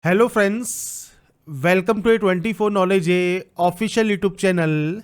Hello friends, welcome to A 24 knowledge a official YouTube channel.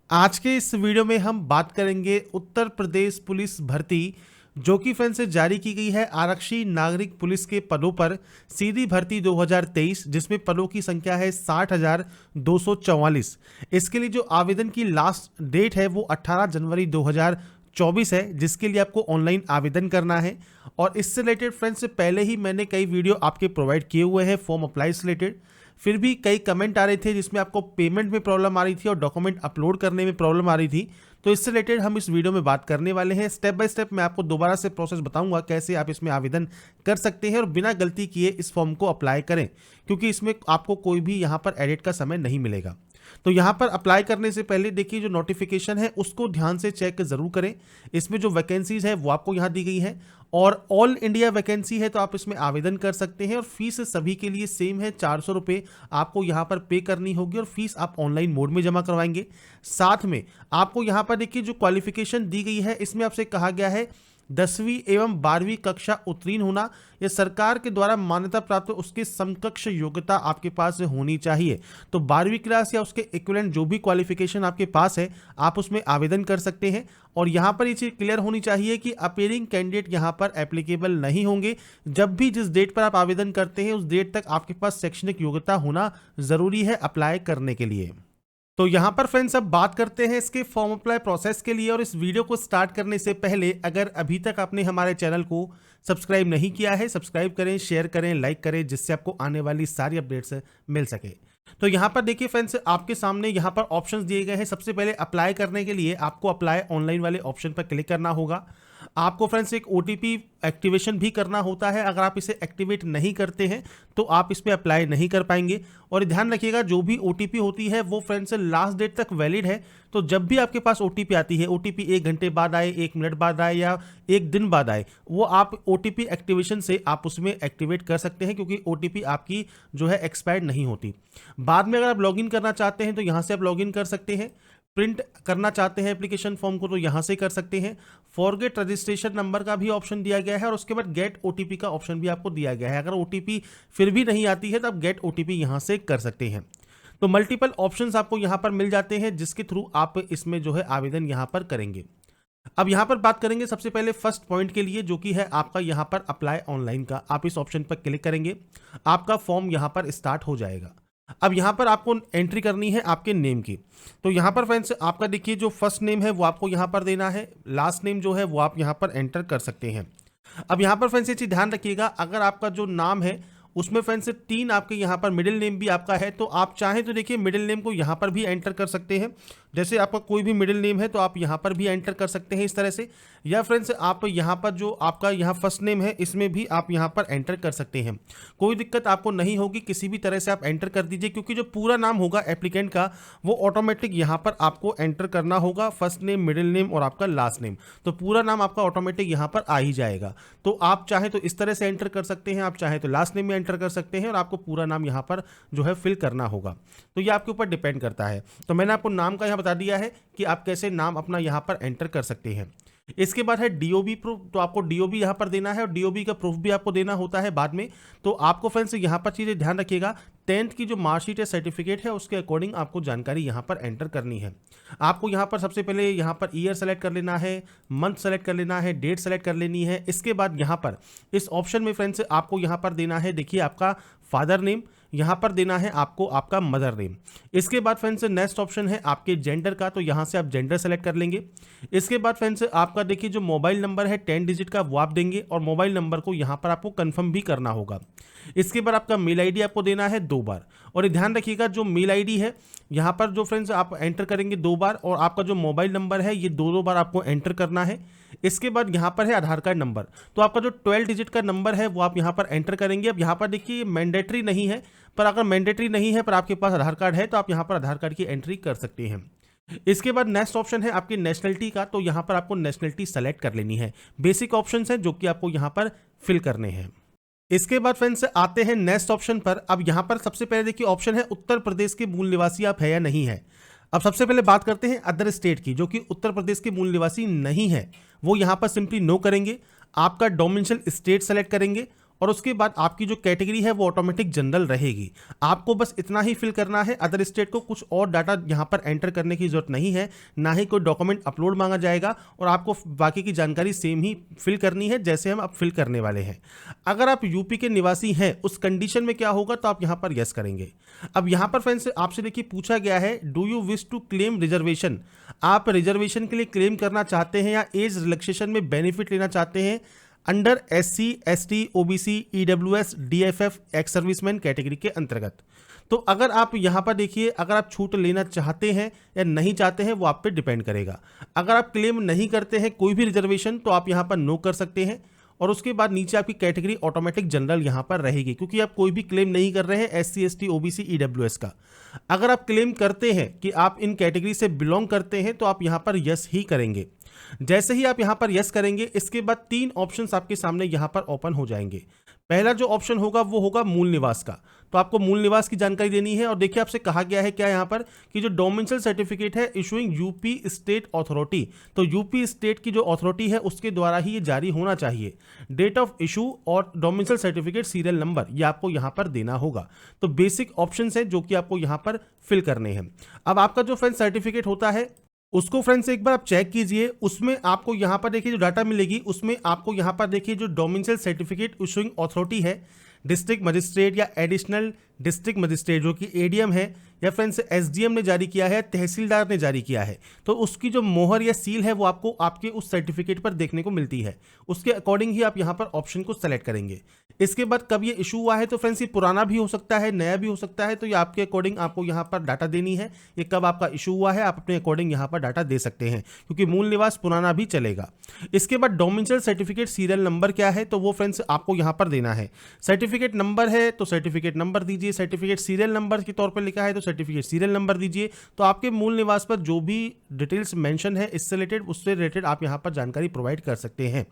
आज के इस video में हम बात करेंगे उत्तर प्रदेश पुलिस भर्ती, जो कि फ्रेंड्स से जारी की गई है आरक्षी नागरिक पुलिस के पदों पर सीधी भर्ती 2023, जिसमें पदों की संख्या है 60,244। इसके लिए जो आवेदन की लास्ट डेट है वो 18 जनवरी 2024 है, जिसके लिए आपको ऑनलाइन आवेदन करना है। और इससे रिलेटेड फ्रेंड्स से पहले ही मैंने कई वीडियो आपके प्रोवाइड किए हुए हैं फॉर्म अप्लाई से रिलेटेड। फिर भी कई कमेंट आ रहे थे जिसमें आपको पेमेंट में प्रॉब्लम आ रही थी और डॉक्यूमेंट अपलोड करने में प्रॉब्लम आ रही थी। तो इससे रिलेटेड हम इस वीडियो में बात करने वाले हैं। स्टेप बाय स्टेप मैं आपको दोबारा से प्रोसेस बताऊंगा कैसे आप इसमें आवेदन कर सकते हैं और बिना गलती किए इस फॉर्म को अप्लाई करें, क्योंकि इसमें आपको कोई भी यहाँ पर एडिट का समय नहीं मिलेगा। तो यहाँ पर अप्लाई करने से पहले देखिए, जो नोटिफिकेशन है उसको ध्यान से चेक जरूर करें। इसमें जो वैकेंसीज है वो आपको यहाँ दी गई है और ऑल इंडिया वैकेंसी है, तो आप इसमें आवेदन कर सकते हैं। और फीस सभी के लिए सेम है, 400 रुपये आपको यहाँ पर पे करनी होगी और फीस आप ऑनलाइन मोड में जमा करवाएंगे। साथ में आपको यहाँ पर देखिए जो क्वालिफिकेशन दी गई है, इसमें आपसे कहा गया है 10वीं एवं 12वीं कक्षा उत्तीर्ण होना या सरकार के द्वारा मान्यता प्राप्त उसके समकक्ष योग्यता आपके पास होनी चाहिए। तो 12वीं क्लास या उसके इक्विवेलेंट जो भी क्वालिफिकेशन आपके पास है, आप उसमें आवेदन कर सकते हैं। और यहाँ पर ये चीज़ क्लियर होनी चाहिए कि अपीयरिंग कैंडिडेट यहाँ पर एप्लीकेबल नहीं होंगे। जब भी जिस डेट पर आप आवेदन करते हैं उस डेट तक आपके पास शैक्षणिक योग्यता होना जरूरी है अप्लाई करने के लिए। तो यहाँ पर फ्रेंड्स अब बात करते हैं इसके फॉर्म अप्लाई प्रोसेस के लिए। और इस वीडियो को स्टार्ट करने से पहले अगर अभी तक आपने हमारे चैनल को सब्सक्राइब नहीं किया है, सब्सक्राइब करें, शेयर करें, लाइक करें, जिससे आपको आने वाली सारी अपडेट्स मिल सके। तो यहाँ पर देखिए फ्रेंड्स, आपके सामने यहाँ पर ऑप्शंस दिए गए हैं। सबसे पहले अप्लाई करने के लिए आपको अप्लाई ऑनलाइन वाले ऑप्शन पर क्लिक करना होगा। आपको फ्रेंड्स एक OTP एक्टिवेशन भी करना होता है। अगर आप इसे एक्टिवेट नहीं करते हैं तो आप इस पर अप्लाई नहीं कर पाएंगे। और ध्यान रखिएगा, जो भी OTP होती है वो फ्रेंड्स लास्ट डेट तक वैलिड है। तो जब भी आपके पास OTP आती है, OTP 1 घंटे बाद आए, 1 मिनट बाद आए या 1 दिन बाद आए, वो आप OTP एक्टिवेशन से आप उसमें एक्टिवेट कर सकते हैं, क्योंकि OTP आपकी जो है एक्सपायर्ड नहीं होती। बाद में अगर आप लॉगिन करना चाहते हैं तो यहाँ से आप लॉगिन कर सकते हैं। प्रिंट करना चाहते हैं एप्लीकेशन फॉर्म को तो यहाँ से कर सकते हैं। फॉरगेट रजिस्ट्रेशन नंबर का भी ऑप्शन दिया गया है और उसके बाद गेट OTP का ऑप्शन भी आपको दिया गया है। अगर OTP फिर भी नहीं आती है तो आप गेट OTP यहाँ से कर सकते हैं। तो मल्टीपल ऑप्शंस आपको यहाँ पर मिल जाते हैं, जिसके थ्रू आप इसमें जो है आवेदन यहाँ पर करेंगे। अब यहाँ पर बात करेंगे सबसे पहले फर्स्ट पॉइंट के लिए, जो कि है आपका यहाँ पर अप्लाई ऑनलाइन का। आप इस ऑप्शन पर क्लिक करेंगे, आपका फॉर्म यहाँ पर स्टार्ट हो जाएगा। अब यहाँ पर आपको एंट्री करनी है आपके नेम की। तो यहाँ पर फ्रेंड्स आपका देखिए जो फर्स्ट नेम है वो आपको यहाँ पर देना है, लास्ट नेम जो है वो आप यहाँ पर एंटर कर सकते हैं। अब यहाँ पर फ्रेंड्स ये चीज़ ध्यान रखिएगा, अगर आपका जो नाम है उसमें फ्रेंड्स 3 आपके यहाँ पर मिडिल नेम भी आपका है, तो आप चाहें तो देखिए मिडिल नेम को यहाँ पर भी एंटर कर सकते हैं। जैसे आपका कोई भी मिडिल नेम है तो आप यहाँ पर भी एंटर कर सकते हैं इस तरह से। या फ्रेंड्स आप यहाँ पर जो आपका यहाँ फर्स्ट नेम है इसमें भी आप यहाँ पर एंटर कर सकते हैं। कोई दिक्कत आपको नहीं होगी, किसी भी तरह से आप एंटर कर दीजिए, क्योंकि जो पूरा नाम होगा एप्लीकेंट का वो ऑटोमेटिक यहाँ पर आपको एंटर करना होगा। फर्स्ट नेम, मिडिल नेम और आपका लास्ट नेम, तो पूरा नाम आपका ऑटोमेटिक यहाँ पर आ ही जाएगा। तो आप चाहे तो इस तरह से एंटर कर सकते हैं, आप चाहे तो लास्ट नेम में एंटर कर सकते हैं और आपको पूरा नाम यहाँ पर जो है फिल करना होगा। तो ये आपके ऊपर डिपेंड करता है। तो मैंने आपको नाम का यहाँ बता दिया है कि आप कैसे नाम अपना यहाँ पर एंटर कर सकते हैं। इसके बाद है DOB प्रूफ, तो आपको DOB यहाँ पर देना है और DOB का प्रूफ भी आपको देना होता है बाद में। तो आपको फ्रेंड्स यहाँ पर चीज़ें ध्यान रखिएगा, 10th की जो मार्कशीट है, सर्टिफिकेट है, उसके अकॉर्डिंग आपको जानकारी यहाँ पर एंटर करनी है। आपको यहाँ पर सबसे पहले यहाँ पर ईयर सेलेक्ट कर लेना है, मंथ सेलेक्ट कर लेना है, डेट सेलेक्ट कर लेनी है। इसके बाद यहाँ पर इस ऑप्शन में फ्रेंड्स आपको यहाँ पर देना है, देखिए आपका फादर नेम, यहाँ पर देना है आपको आपका मदर नेम। इसके बाद फ्रेंड्स नेक्स्ट ऑप्शन है आपके जेंडर का, तो यहाँ से आप जेंडर सेलेक्ट कर लेंगे। इसके बाद फ्रेंड्स आपका देखिए जो मोबाइल नंबर है 10 डिजिट का वो आप देंगे और मोबाइल नंबर को यहाँ पर आपको कंफर्म भी करना होगा। इसके बाद आपका मेल ID आपको देना है 2 बार। और ध्यान रखिएगा जो मेल ID है यहाँ पर जो फ्रेंड्स आप एंटर करेंगे 2 बार, और आपका जो मोबाइल नंबर है ये 2 बार आपको एंटर करना है। इसके बाद यहाँ पर है आधार कार्ड नंबर, तो आपका जो 12 डिजिट का नंबर है वो आप यहाँ पर एंटर करेंगे। अब यहाँ पर देखिए मैंडेटरी नहीं है, पर अगर मैंडेटरी नहीं है पर आपके पास आधार कार्ड है तो आप यहाँ पर आधार कार्ड की एंट्री कर सकते हैं। इसके बाद नेक्स्ट ऑप्शन है आपकी नेशनलिटी का, तो यहाँ पर आपको नेशनलिटी सेलेक्ट कर लेनी है। बेसिक ऑप्शंस हैं जो कि आपको यहाँ पर फिल करने हैं। इसके बाद फ्रेंड्स आते हैं नेक्स्ट ऑप्शन पर। अब यहाँ पर सबसे पहले देखिए ऑप्शन है उत्तर प्रदेश के मूल निवासी आप है या नहीं है। अब सबसे पहले बात करते हैं अदर स्टेट की, जो कि उत्तर प्रदेश के मूल निवासी नहीं है, वो यहाँ पर सिंपली नो करेंगे। आपका डोमिसाइल स्टेट सेलेक्ट करेंगे और उसके बाद आपकी जो कैटेगरी है वो ऑटोमेटिक जनरल रहेगी। आपको बस इतना ही फिल करना है, अदर स्टेट को कुछ और डाटा यहाँ पर एंटर करने की जरूरत नहीं है, ना ही कोई डॉक्यूमेंट अपलोड मांगा जाएगा, और आपको बाकी की जानकारी सेम ही फिल करनी है जैसे हम अब फिल करने वाले हैं। अगर आप यूपी के निवासी हैं उस कंडीशन में क्या होगा, तो आप यहाँ पर यस करेंगे। अब यहाँ पर फ्रेंड्स आपसे देखिए पूछा गया है, do you wish to claim reservation, आप रिजर्वेशन के लिए क्लेम करना चाहते हैं या एज रिलैक्सेशन में बेनिफिट लेना चाहते हैं under SC ST OBC EWS DFF ex serviceman category के अंतर्गत। तो अगर आप यहाँ पर देखिए, अगर आप छूट लेना चाहते हैं या नहीं चाहते हैं वो आप पे डिपेंड करेगा। अगर आप क्लेम नहीं करते हैं कोई भी रिजर्वेशन तो आप यहाँ पर नो कर सकते हैं, और उसके बाद नीचे आपकी कैटेगरी ऑटोमेटिक जनरल यहाँ पर रहेगी, क्योंकि आप कोई भी क्लेम नहीं कर रहे हैं SC ST OBC EWS का। अगर आप क्लेम करते हैं कि आप इन कैटेगरी से बिलोंग करते हैं तो आप यहाँ पर यस ही करेंगे। जैसे ही आप यहाँ पर यस करेंगे, इसके बाद 3 ऑप्शंस आपके सामने यहाँ पर ओपन हो जाएंगे। पहला जो ऑप्शन होगा वो होगा मूल निवास का, तो आपको मूल निवास की जानकारी देनी है। और देखिए आपसे कहा गया है क्या यहाँ पर कि जो डोमिसाइल सर्टिफिकेट है इशूइंग यूपी स्टेट अथॉरिटी, तो यूपी स्टेट की जो अथॉरिटी है उसके द्वारा ही ये जारी होना चाहिए। डेट ऑफ इशू और डोमिसाइल सर्टिफिकेट सीरियल नंबर ये आपको यहाँ पर देना होगा। तो बेसिक ऑप्शन है जो कि आपको यहाँ पर फिल करने हैं। अब आपका जो फ्रेंड सर्टिफिकेट होता है उसको फ्रेंड्स एक बार आप चेक कीजिए, उसमें आपको यहाँ पर देखिए जो डाटा मिलेगी उसमें आपको यहाँ पर देखिए जो डोमिसाइल सर्टिफिकेट इशूइंग अथॉरिटी है, डिस्ट्रिक्ट मजिस्ट्रेट या एडिशनल डिस्ट्रिक्ट मजिस्ट्रेट जो कि ADM है, या फ्रेंड्स SDM ने जारी किया है, तहसीलदार ने जारी किया है, तो उसकी जो मोहर या सील है वो आपको आपके उस सर्टिफिकेट पर देखने को मिलती है। उसके अकॉर्डिंग ही आप यहाँ पर ऑप्शन को सेलेक्ट करेंगे। इसके बाद कब ये इशू हुआ है, तो फ्रेंड्स ये पुराना भी हो सकता है, नया भी हो सकता है, तो ये आपके अकॉर्डिंग आपको यहाँ पर डाटा देनी है। ये कब आपका इशू हुआ है आप अपने अकॉर्डिंग यहाँ पर डाटा दे सकते हैं, क्योंकि मूल निवास पुराना भी चलेगा। इसके बाद डोमिसाइल सर्टिफिकेट सीरियल नंबर क्या है, तो वो फ्रेंड्स आपको यहाँ पर देना है। सर्टिफिकेट नंबर है तो सर्टिफिकेट नंबर दीजिए, सर्टिफिकेट सीरियल नंबर के तौर पर लिखा है तो सर्टिफिकेट सीरियल नंबर दीजिए। तो आपके मूल निवास पर जो भी डिटेल्स मेंशन है इससे रिलेटेड, उससे रिलेटेड आप यहाँ पर जानकारी प्रोवाइड कर सकते हैं।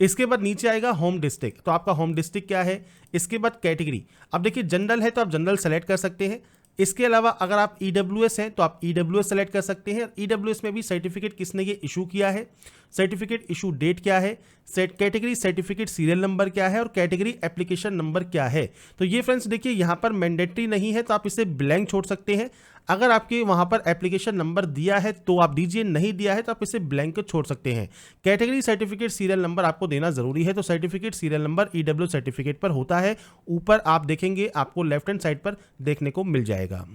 इसके बाद नीचे आएगा होम डिस्ट्रिक्ट, तो आपका होम डिस्ट्रिक्ट क्या है। इसके बाद कैटेगरी, अब देखिए जनरल है तो आप जनरल सेलेक्ट कर सकते हैं। इसके अलावा अगर आप EWS हैं तो आप EWS सेलेक्ट कर सकते हैं। EWS में भी सर्टिफिकेट किसने ये इशू किया है, सर्टिफिकेट इशू डेट क्या है, कैटेगरी सर्टिफिकेट सीरियल नंबर क्या है, और कैटेगरी एप्लीकेशन नंबर क्या है। तो ये फ्रेंड्स देखिए यहाँ पर मैंडेटरी नहीं है तो आप इसे ब्लैंक छोड़ सकते हैं। अगर आपके वहाँ पर एप्लीकेशन नंबर दिया है तो आप दीजिए, नहीं दिया है तो आप इसे ब्लैंक छोड़ सकते हैं। कैटेगरी सर्टिफिकेट सीरियल नंबर आपको देना जरूरी है, तो certificate serial number EWS certificate पर होता है, ऊपर आप देखेंगे आपको लेफ्ट हैंड साइड पर देखने को मिल जाएगा।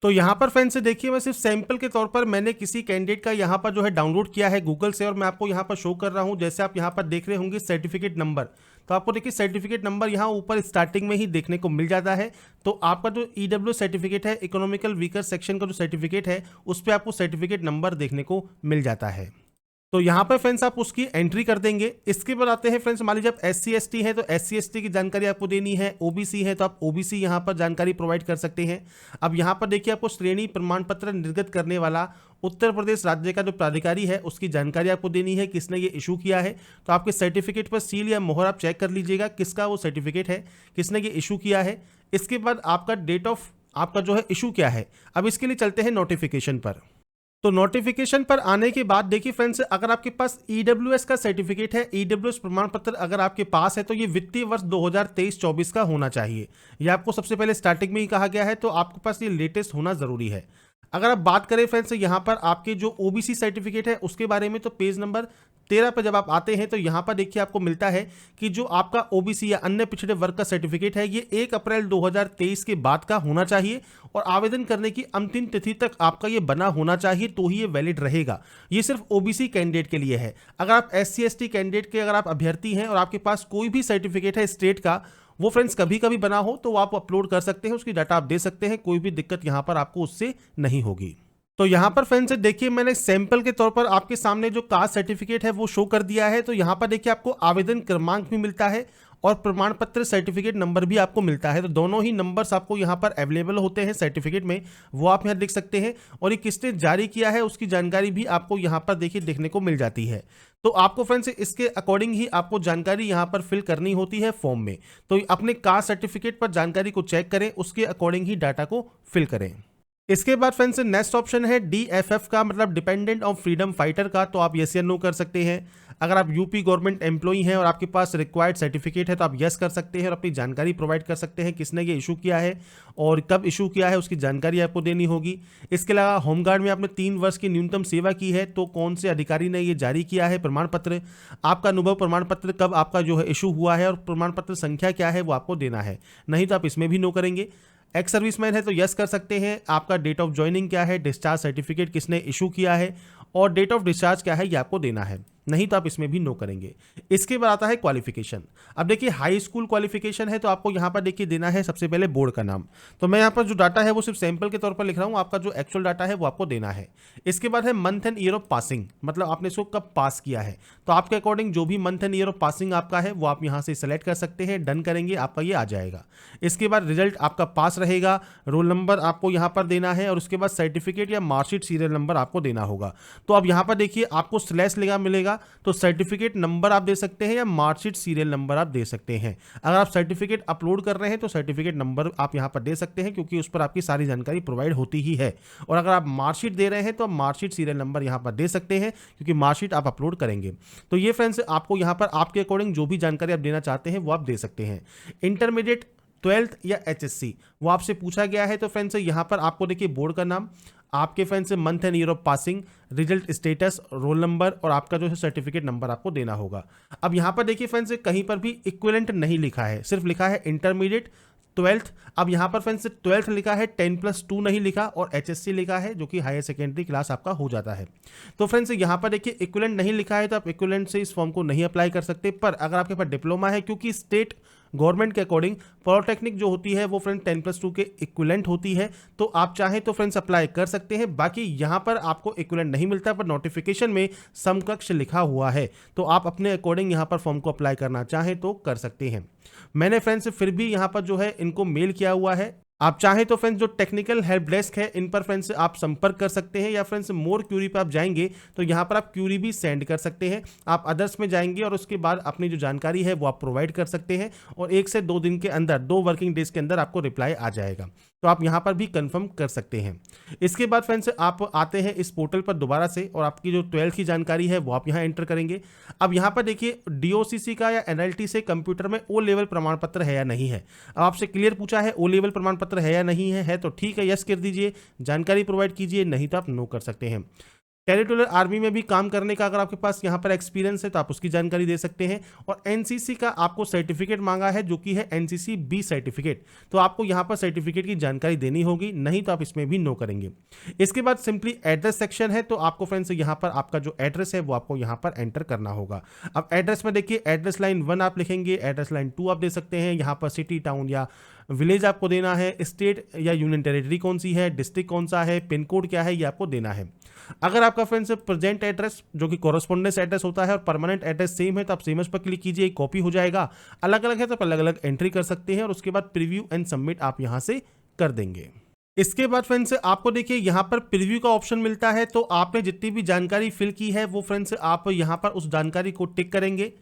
तो यहाँ पर फ्रेंड्स देखिए मैं सिर्फ सैंपल के तौर पर मैंने किसी कैंडिडेट का यहाँ पर जो है डाउनलोड किया है गूगल से, और मैं आपको यहाँ पर शो कर रहा हूँ। जैसे आप यहाँ पर देख रहे होंगे सर्टिफिकेट नंबर, तो आपको देखिए सर्टिफिकेट नंबर यहाँ ऊपर स्टार्टिंग में ही देखने को मिल जाता है। तो आपका जो EWS सर्टिफिकेट है, इकोनॉमिकल वीकर सेक्शन का जो सर्टिफिकेट है, उस पर आपको सर्टिफिकेट नंबर देखने को मिल जाता है। तो यहाँ पर फ्रेंड्स आप उसकी एंट्री कर देंगे। इसके बाद आते हैं फ्रेंड्स, मान लीजिए आप SC ST है तो SC ST की जानकारी आपको देनी है, OBC है तो आप OBC यहाँ पर जानकारी प्रोवाइड कर सकते हैं। अब यहाँ पर देखिए आपको श्रेणी प्रमाण पत्र निर्गत करने वाला उत्तर प्रदेश राज्य का जो प्राधिकारी है उसकी जानकारी आपको देनी है, किसने ये इशू किया है। तो आपके सर्टिफिकेट पर सील या मोहर आप चेक कर लीजिएगा किसका वो सर्टिफिकेट है, किसने ये इशू किया है। इसके बाद आपका डेट ऑफ आपका जो है इशू क्या है। अब इसके लिए चलते हैं नोटिफिकेशन पर। तो नोटिफिकेशन पर आने के बाद देखिए फ्रेंड्स, अगर आपके पास EWS का सर्टिफिकेट है, EWS प्रमाण पत्र अगर आपके पास है तो ये वित्तीय वर्ष 2023-24 का होना चाहिए। ये आपको सबसे पहले स्टार्टिंग में ही कहा गया है, तो आपके पास ये लेटेस्ट होना जरूरी है। अगर आप बात करें फ्रेंड्स यहाँ पर आपके जो OBC सर्टिफिकेट है उसके बारे में, तो पेज नंबर 13 पर जब आप आते हैं तो यहाँ पर देखिए आपको मिलता है कि जो आपका OBC या अन्य पिछड़े वर्ग का सर्टिफिकेट है ये 1 अप्रैल 2023 के बाद का होना चाहिए, और आवेदन करने की अंतिम तिथि तक आपका ये बना होना चाहिए, तो ही ये वैलिड रहेगा। ये सिर्फ OBC कैंडिडेट के लिए है। अगर आप SC ST कैंडिडेट के अगर आप अभ्यर्थी हैं और आपके पास कोई भी सर्टिफिकेट है स्टेट का, वो फ्रेंड्स कभी कभी बना हो तो आप अपलोड कर सकते हैं, उसकी डाटा आप दे सकते हैं, कोई भी दिक्कत यहाँ पर आपको उससे नहीं होगी। तो यहाँ पर फ्रेंड्स देखिए मैंने सैंपल के तौर पर आपके सामने जो कास्ट सर्टिफिकेट है वो शो कर दिया है। तो यहाँ पर देखिए आपको आवेदन क्रमांक भी मिलता है और प्रमाण पत्र सर्टिफिकेट नंबर भी आपको मिलता है। तो दोनों ही नंबर्स आपको यहाँ पर अवेलेबल होते हैं सर्टिफिकेट में, वो आप यहाँ लिख सकते हैं। और ये किसने जारी किया है उसकी जानकारी भी आपको यहाँ पर देखिए देखने को मिल जाती है। तो आपको फ्रेंड्स इसके अकॉर्डिंग ही आपको जानकारी यहाँ पर फिल करनी होती है फॉर्म में। तो अपने कास्ट सर्टिफिकेट पर जानकारी को चेक करें, उसके अकॉर्डिंग ही डाटा को फिल करें। इसके बाद फ्रेंड्स नेक्स्ट ऑप्शन है DFF का, मतलब डिपेंडेंट ऑफ फ्रीडम फाइटर का, तो आप यस या नो कर सकते हैं। अगर आप यूपी गवर्नमेंट एम्प्लॉई हैं और आपके पास रिक्वायर्ड सर्टिफिकेट है तो आप यस कर सकते हैं और अपनी जानकारी प्रोवाइड कर सकते हैं, किसने ये इशू किया है और कब इशू किया है, उसकी जानकारी आपको देनी होगी। इसके अलावा होमगार्ड में आपने 3 वर्ष की न्यूनतम सेवा की है तो कौन से अधिकारी ने ये जारी किया है प्रमाण पत्र, आपका अनुभव प्रमाण पत्र कब आपका जो है इशू हुआ है और प्रमाण पत्र संख्या क्या है वो आपको देना है, नहीं तो आप इसमें भी नो करेंगे। एक्स सर्विसमैन है तो यस कर सकते हैं। आपका डेट ऑफ ज्वाइनिंग क्या है, डिस्चार्ज सर्टिफिकेट किसने इशू किया है और डेट ऑफ डिस्चार्ज क्या है ये आपको देना है, नहीं तो आप इसमें भी नो करेंगे। इसके बाद आता है क्वालिफिकेशन। अब देखिए हाई स्कूल क्वालिफिकेशन है तो आपको यहाँ पर देखिए देना है सबसे पहले बोर्ड का नाम, तो मैं यहाँ पर जो डाटा है वो सिर्फ सैंपल के तौर पर लिख रहा हूँ, आपका जो एक्चुअल डाटा है वो आपको देना है। इसके बाद है month and year of passing, मतलब आपने इसको कब पास किया है, तो आपके अकॉर्डिंग जो भी month and year of passing आपका है वो आप यहाँ से सेलेक्ट कर सकते हैं, डन करेंगे आपका ये आ जाएगा। इसके बाद रिजल्ट आपका पास रहेगा, रोल नंबर आपको यहाँ पर देना है और उसके बाद सर्टिफिकेट या मार्कशीट सीरियल नंबर आपको देना होगा। तो अब यहाँ पर देखिए आपको स्लैश लिखा मिलेगा, तो सर्टिफिकेट नंबर आप दे सकते हैं या मार्कशीट सीरियल नंबर आप दे सकते हैं। अगर आप सर्टिफिकेट अपलोड कर रहे हैं तो सर्टिफिकेट नंबर आप यहाँ पर दे सकते हैं क्योंकि उस पर आपकी सारी जानकारी प्रोवाइड होती ही है, और अगर आप मार्कशीट दे रहे हैं तो आप मार्कशीट सीरियल नंबर यहाँ पर दे सकते हैं क्योंकि मार्कशीट आप अपलोड करेंगे। तो ये फ्रेंड्स आपको यहाँ पर आपके अकॉर्डिंग जो भी जानकारी आप देना चाहते हैं वो आप दे सकते हैं। इंटरमीडिएट, 12th या HSC वो आपसे पूछा गया है, तो फ्रेंड्स यहाँ पर आपको देखिए बोर्ड का नाम, आपके फ्रेंड्स से month and year of passing, result status, roll number और आपका जो है सर्टिफिकेट नंबर आपको देना होगा। अब यहाँ पर देखिए फ्रेंड्स कहीं पर भी इक्विवेलेंट नहीं लिखा है, सिर्फ लिखा है इंटरमीडिएट, 12th। अब यहाँ पर फ्रेंड्स 12th लिखा है, 10+2 नहीं लिखा और HSC लिखा है जो कि हायर सेकेंडरी क्लास आपका हो जाता है। तो फ्रेंड्स यहाँ पर देखिए इक्विवेलेंट नहीं लिखा है तो आप इक्विवेलेंट से इस फॉर्म को नहीं अप्लाई कर सकते, पर अगर आपके पास डिप्लोमा है, क्योंकि स्टेट गवर्नमेंट के अकॉर्डिंग पॉलिटेक्निक जो होती है वो फ्रेंड 10+2 के इक्विवेलेंट होती है, तो आप चाहें तो फ्रेंड्स अप्लाई कर सकते हैं। बाकी यहाँ पर आपको इक्विवेलेंट नहीं मिलता, पर नोटिफिकेशन में समकक्ष लिखा हुआ है, तो आप अपने अकॉर्डिंग यहाँ पर फॉर्म को अप्लाई करना चाहें तो कर सकते हैं। मैंने फ्रेंड्स फिर भी यहाँ पर जो है इनको मेल किया हुआ है, आप चाहें तो फ्रेंड्स जो टेक्निकल हेल्प डेस्क है इन पर फ्रेंड्स आप संपर्क कर सकते हैं, या फ्रेंड्स मोर क्यूरी पर आप जाएंगे तो यहाँ पर आप क्यूरी भी सेंड कर सकते हैं। आप अदर्स में जाएंगे और उसके बाद अपनी जो जानकारी है वो आप प्रोवाइड कर सकते हैं और 1 से 2 दिन के अंदर, 2 वर्किंग डेज के अंदर आपको रिप्लाई आ जाएगा, तो आप यहाँ पर भी कंफर्म कर सकते हैं। इसके बाद फ्रेंड्स आप आते हैं इस पोर्टल पर दोबारा से और आपकी जो 12th की जानकारी है वो आप यहाँ एंटर करेंगे। अब यहाँ पर देखिए DOCC का या NLT से कंप्यूटर में O लेवल प्रमाण पत्र है या नहीं है। अब आपसे क्लियर पूछा है O लेवल प्रमाण पत्र है या नहीं है तो ठीक है, यस कर दीजिए, जानकारी प्रोवाइड कीजिए, नहीं तो आप नो कर सकते हैं। टेरिटोरियल आर्मी में भी काम करने का अगर आपके पास यहाँ पर एक्सपीरियंस है तो आप उसकी जानकारी दे सकते हैं। और NCC का आपको सर्टिफिकेट मांगा है जो कि है NCC B सर्टिफिकेट, तो आपको यहाँ पर सर्टिफिकेट की जानकारी देनी होगी, नहीं तो आप इसमें भी नो करेंगे। इसके बाद सिंपली एड्रेस सेक्शन है, तो आपको फ्रेंड्स यहाँ पर आपका जो एड्रेस है वो आपको यहाँ पर एंटर करना होगा। अब एड्रेस में देखिए एड्रेस लाइन 1 आप लिखेंगे, एड्रेस लाइन 2 आप दे सकते हैं, यहाँ पर सिटी, टाउन या विलेज आपको देना है, स्टेट या यूनियन टेरिटरी कौन सी है, डिस्ट्रिक्ट कौन सा है, पिन कोड क्या है, ये आपको देना है। अगर आपका फ्रेंड्स प्रेजेंट एड्रेस जो कि कॉरेस्पॉन्डेंस एड्रेस होता है और परमानेंट एड्रेस सेम है तो आप सेम पर क्लिक कीजिए, कॉपी हो जाएगा। अलग अलग है तो आप अलग अलग एंट्री कर सकते हैं और उसके बाद प्रीव्यू एंड सबमिट आप यहां से कर देंगे। इसके बाद फ्रेंड्स आपको देखिए यहाँ पर प्रीव्यू का ऑप्शन मिलता है, तो आपने जितनी भी जानकारी फिल की है वो फ्रेंड्स आप यहाँ पर उस जानकारी को टिक करेंगे।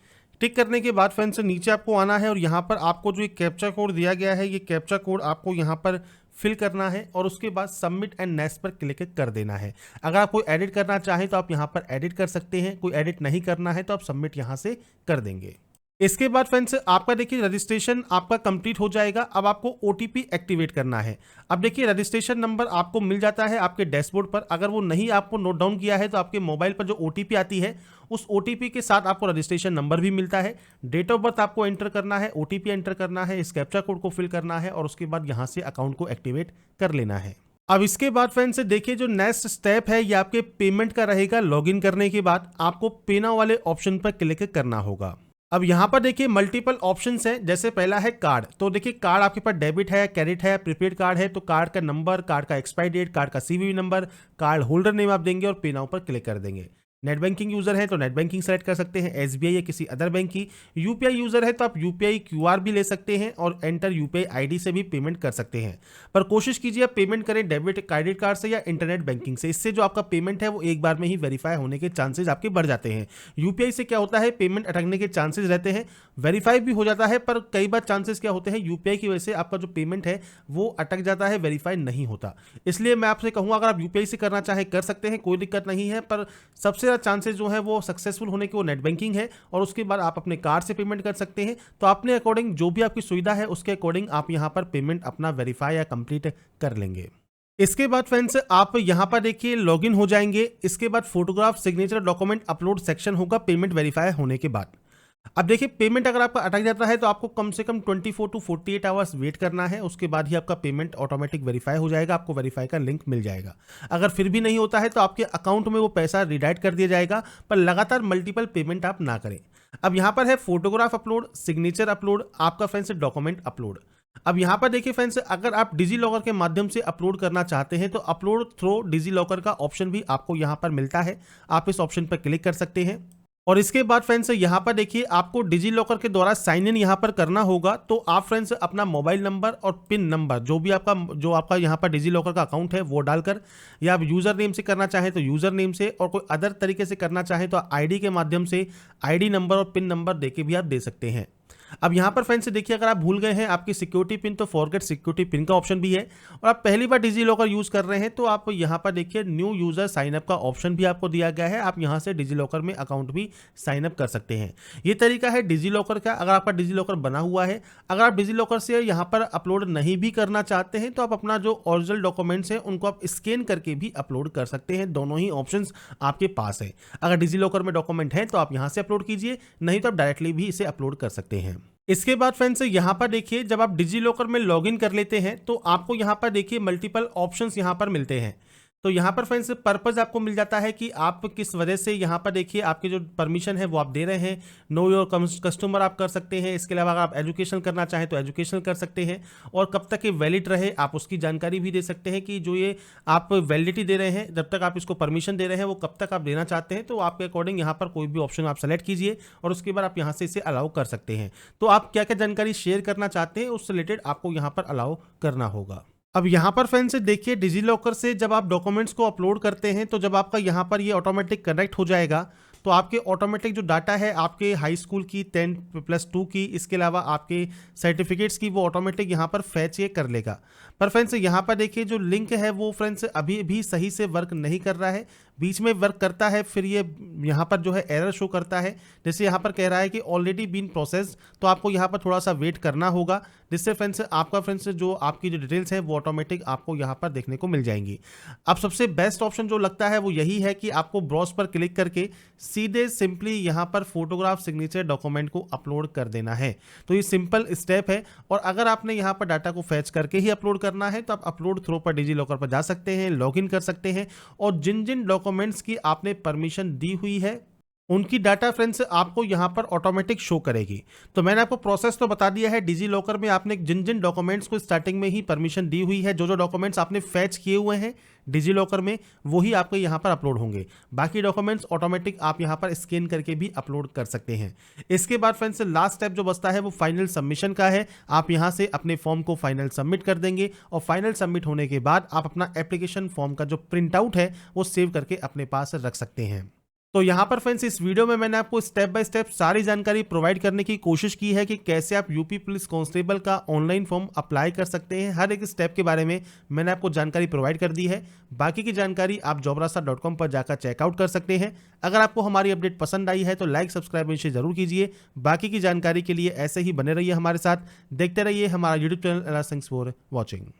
टिक करने के बाद फ्रेंड्स नीचे आपको आना है और यहाँ पर आपको जो एक कैप्चा कोड दिया गया है, ये कैप्चा कोड आपको यहाँ पर फिल करना है और उसके बाद सबमिट एंड नेक्स्ट पर क्लिक कर देना है। अगर आप कोई एडिट करना चाहें तो आप यहाँ पर एडिट कर सकते हैं, कोई एडिट नहीं करना है तो आप सबमिट यहाँ से कर देंगे। इसके बाद फ्रेंड्स आपका देखिए रजिस्ट्रेशन आपका कंप्लीट हो जाएगा। अब आपको OTP एक्टिवेट करना है। अब देखिए रजिस्ट्रेशन नंबर आपको मिल जाता है आपके डैशबोर्ड पर, अगर वो नहीं आपको नोट डाउन किया है तो आपके मोबाइल पर जो OTP आती है उस OTP के साथ आपको रजिस्ट्रेशन नंबर भी मिलता है। डेट ऑफ बर्थ आपको एंटर करना है, OTP एंटर करना है, इस कैप्चा कोड को फिल करना है और उसके बाद यहाँ से अकाउंट को एक्टिवेट कर लेना है। अब इसके बाद फ्रेंड्स देखिए जो नेक्स्ट स्टेप है ये आपके पेमेंट का रहेगा। लॉगिन करने के बाद आपको पे नाउ वाले ऑप्शन पर क्लिक करना होगा। अब यहाँ पर देखिए मल्टीपल ऑप्शंस हैं, जैसे पहला है कार्ड, तो देखिए कार्ड आपके पास डेबिट है, क्रेडिट है, प्रीपेड कार्ड है, तो कार्ड का नंबर, कार्ड का एक्सपायरी डेट, कार्ड का CVV number, card holder name आप देंगे और पे नाउ पर क्लिक कर देंगे। नेट बैंकिंग यूजर है तो नेट बैंकिंग सेलेक्ट कर सकते हैं, एसबीआई या किसी अदर बैंक की। यूपीआई यूजर है तो आप यूपीआई क्यूआर भी ले सकते हैं और एंटर यूपीआई आईडी से भी पेमेंट कर सकते हैं। पर कोशिश कीजिए आप पेमेंट करें डेबिट क्रेडिट कार्ड से या इंटरनेट बैंकिंग से, इससे जो आपका पेमेंट है वो एक बार में ही वेरीफाई होने के चांसेज आपके बढ़ जाते हैं। यूपीआई से क्या होता है, पेमेंट अटकने के चांसेज रहते हैं, वेरीफाई भी हो जाता है, पर कई बार चांसेस क्या होते हैं यूपीआई की वजह से आपका जो पेमेंट है वो अटक जाता है, वेरीफाई नहीं होता। इसलिए मैं आपसे कहूँगा अगर आप यूपीआई से करना चाहें कर सकते हैं, कोई दिक्कत नहीं है, पर सबसे ज़्यादा चांसेस जो है वो सक्सेसफुल होने के वो नेट बैंकिंग है और उसके बाद आप अपने कार्ड से पेमेंट कर सकते हैं। तो अपने अकॉर्डिंग जो भी आपकी सुविधा है उसके अकॉर्डिंग आप यहाँ पर पेमेंट अपना वेरीफाई या कंप्लीट कर लेंगे। इसके बाद फ्रेंड्स आप यहाँ पर देखिए लॉगिन हो जाएंगे। इसके बाद photograph signature document upload section होगा पेमेंट वेरीफाई होने के बाद। अब देखिए पेमेंट अगर आपका अटक जाता है तो आपको कम से कम 24 टू 48 आवर्स वेट करना है, उसके बाद ही आपका पेमेंट ऑटोमेटिक वेरीफाई हो जाएगा, आपको वेरीफाई का लिंक मिल जाएगा। अगर फिर भी नहीं होता है तो आपके अकाउंट में वो पैसा रिडायरेक्ट कर दिया जाएगा, पर लगातार मल्टीपल पेमेंट आप ना करें। अब यहाँ पर है फोटोग्राफ अपलोड, सिग्नेचर अपलोड, आपका फ्रेंड्स डॉक्यूमेंट अपलोड। अब यहाँ पर देखिए फ्रेंड्स अगर आप डिजी लॉकर के माध्यम से अपलोड करना चाहते हैं तो अपलोड थ्रू डिजी लॉकर का ऑप्शन भी आपको यहाँ पर मिलता है, आप इस ऑप्शन पर क्लिक कर सकते हैं। और इसके बाद फ्रेंड्स यहाँ पर देखिए आपको डिजी लॉकर के द्वारा साइन इन यहाँ पर करना होगा। तो आप फ्रेंड्स अपना मोबाइल नंबर और पिन नंबर जो आपका यहाँ पर डिजी लॉकर का अकाउंट है वो डालकर, या आप यूज़र नेम से करना चाहें तो यूज़र नेम से, और कोई अदर तरीके से करना चाहें तो आईडी के माध्यम से आईडी नंबर और पिन नंबर देके भी आप दे सकते हैं। अब यहाँ पर फ्रेंड्स देखिए अगर आप भूल गए हैं आपकी सिक्योरिटी पिन तो फॉरगेट सिक्योरिटी पिन का ऑप्शन भी है, और आप पहली बार डिजी लॉकर यूज़ कर रहे हैं तो आप यहाँ पर देखिए न्यू यूज़र साइन अप का ऑप्शन भी आपको दिया गया है, आप यहाँ से डिजी लॉकर में अकाउंट भी साइन अप कर सकते हैं। ये तरीका है डिजी लॉकर का अगर आपका डिजी लॉकर बना हुआ है। अगर आप डिजी लॉकर से यहाँ पर अपलोड नहीं भी करना चाहते हैं तो आप अपना जो ओरिजिनल डॉक्यूमेंट्स हैं उनको आप स्कैन करके भी अपलोड कर सकते हैं, दोनों ही ऑप्शंस आपके पास है। अगर डिजी लॉकर में डॉक्यूमेंट है तो आप यहाँ से अपलोड कीजिए, नहीं तो आप डायरेक्टली भी इसे अपलोड कर सकते हैं। इसके बाद फ्रेंड्स यहाँ पर देखिए जब आप डिजी लॉकर में लॉगिन कर लेते हैं तो आपको यहाँ पर देखिए मल्टीपल ऑप्शंस यहाँ पर मिलते हैं। तो यहाँ पर फ्रेंड्स पर्पस आपको मिल जाता है कि आप किस वजह से यहाँ पर देखिए आपकी जो परमिशन है वो आप दे रहे हैं। नो योर कस्टमर आप कर सकते हैं, इसके अलावा अगर आप एजुकेशन करना चाहें तो एजुकेशन कर सकते हैं, और कब तक ये वैलिड रहे आप उसकी जानकारी भी दे सकते हैं कि जो ये आप वैलिडिटी दे रहे हैं, जब तक आप इसको परमिशन दे रहे हैं वो कब तक आप देना चाहते हैं। तो आपके अकॉर्डिंग यहाँ पर कोई भी ऑप्शन आप सेलेक्ट कीजिए और उसके बाद आप यहाँ से इसे अलाउ कर सकते हैं। तो आप क्या क्या जानकारी शेयर करना चाहते हैं उससे रिलेटेड आपको यहाँ पर अलाउ करना होगा। अब यहाँ पर फ्रेंड्स देखिए डिजी लॉकर से जब आप डॉक्यूमेंट्स को अपलोड करते हैं तो जब आपका यहाँ पर ये ऑटोमेटिक कनेक्ट हो जाएगा तो आपके ऑटोमेटिक जो डाटा है आपके हाई स्कूल की 10+2 की, इसके अलावा आपके सर्टिफिकेट्स की, वो ऑटोमेटिक यहाँ पर फैच ये कर लेगा। पर फ्रेंड्स यहाँ पर देखिए जो लिंक है वो फ्रेंड्स अभी भी सही से वर्क नहीं कर रहा है, बीच में वर्क करता है फिर ये यहाँ पर जो है एरर शो करता है। जैसे यहाँ पर कह रहा है कि ऑलरेडी बीन प्रोसेस्ड, तो आपको यहाँ पर थोड़ा सा वेट करना होगा, जिससे फ्रेंड्स आपका फ्रेंड्स जो आपकी जो डिटेल्स है वो ऑटोमेटिक आपको यहाँ पर देखने को मिल जाएंगी। अब सबसे बेस्ट ऑप्शन जो लगता है वो यही है कि आपको ब्राउज पर क्लिक करके सीधे सिंपली यहाँ पर फोटोग्राफ सिग्नेचर डॉक्यूमेंट को अपलोड कर देना है। तो ये सिंपल स्टेप है, और अगर आपने यहाँ पर डाटा को फैच करके ही अपलोड करना है तो आप अपलोड थ्रो पर डिजी लॉकर पर जा सकते हैं, लॉगिन कर सकते हैं, और जिन जिन डॉक्यूमेंट्स की आपने परमिशन दी हुई है उनकी डाटा फ्रेंड्स आपको यहाँ पर ऑटोमेटिक शो करेगी। तो मैंने आपको प्रोसेस तो बता दिया है, डिजी लॉकर में आपने जिन जिन डॉक्यूमेंट्स को स्टार्टिंग में ही परमिशन दी हुई है, जो जो डॉक्यूमेंट्स आपने फैच किए हुए हैं डिजी लॉकर में वही आपके यहाँ पर अपलोड होंगे। बाकी डॉक्यूमेंट्स ऑटोमेटिक आप यहाँ पर स्कैन करके भी अपलोड कर सकते हैं। इसके बाद फ्रेंड्स लास्ट स्टेप जो बचता है वो फाइनल सबमिशन का है। आप यहाँ से अपने फॉर्म को फाइनल सबमिट कर देंगे, और फाइनल सबमिट होने के बाद आप अपना एप्लीकेशन फॉर्म का जो प्रिंट आउट है वो सेव करके अपने पास रख सकते हैं। तो यहाँ पर फ्रेंड्स इस वीडियो में मैंने आपको स्टेप बाय स्टेप सारी जानकारी प्रोवाइड करने की कोशिश की है कि कैसे आप यूपी पुलिस कांस्टेबल का ऑनलाइन फॉर्म अप्लाई कर सकते हैं। हर एक स्टेप के बारे में मैंने आपको जानकारी प्रोवाइड कर दी है। बाकी की जानकारी आप jobrasta.com पर जाकर चेकआउट कर सकते हैं। अगर आपको हमारी अपडेट पसंद आई है तो लाइक सब्सक्राइब इसे जरूर कीजिए। बाकी की जानकारी के लिए ऐसे ही बने रहिए हमारे साथ, देखते रहिए हमारा YouTube channel. Thanks for watching.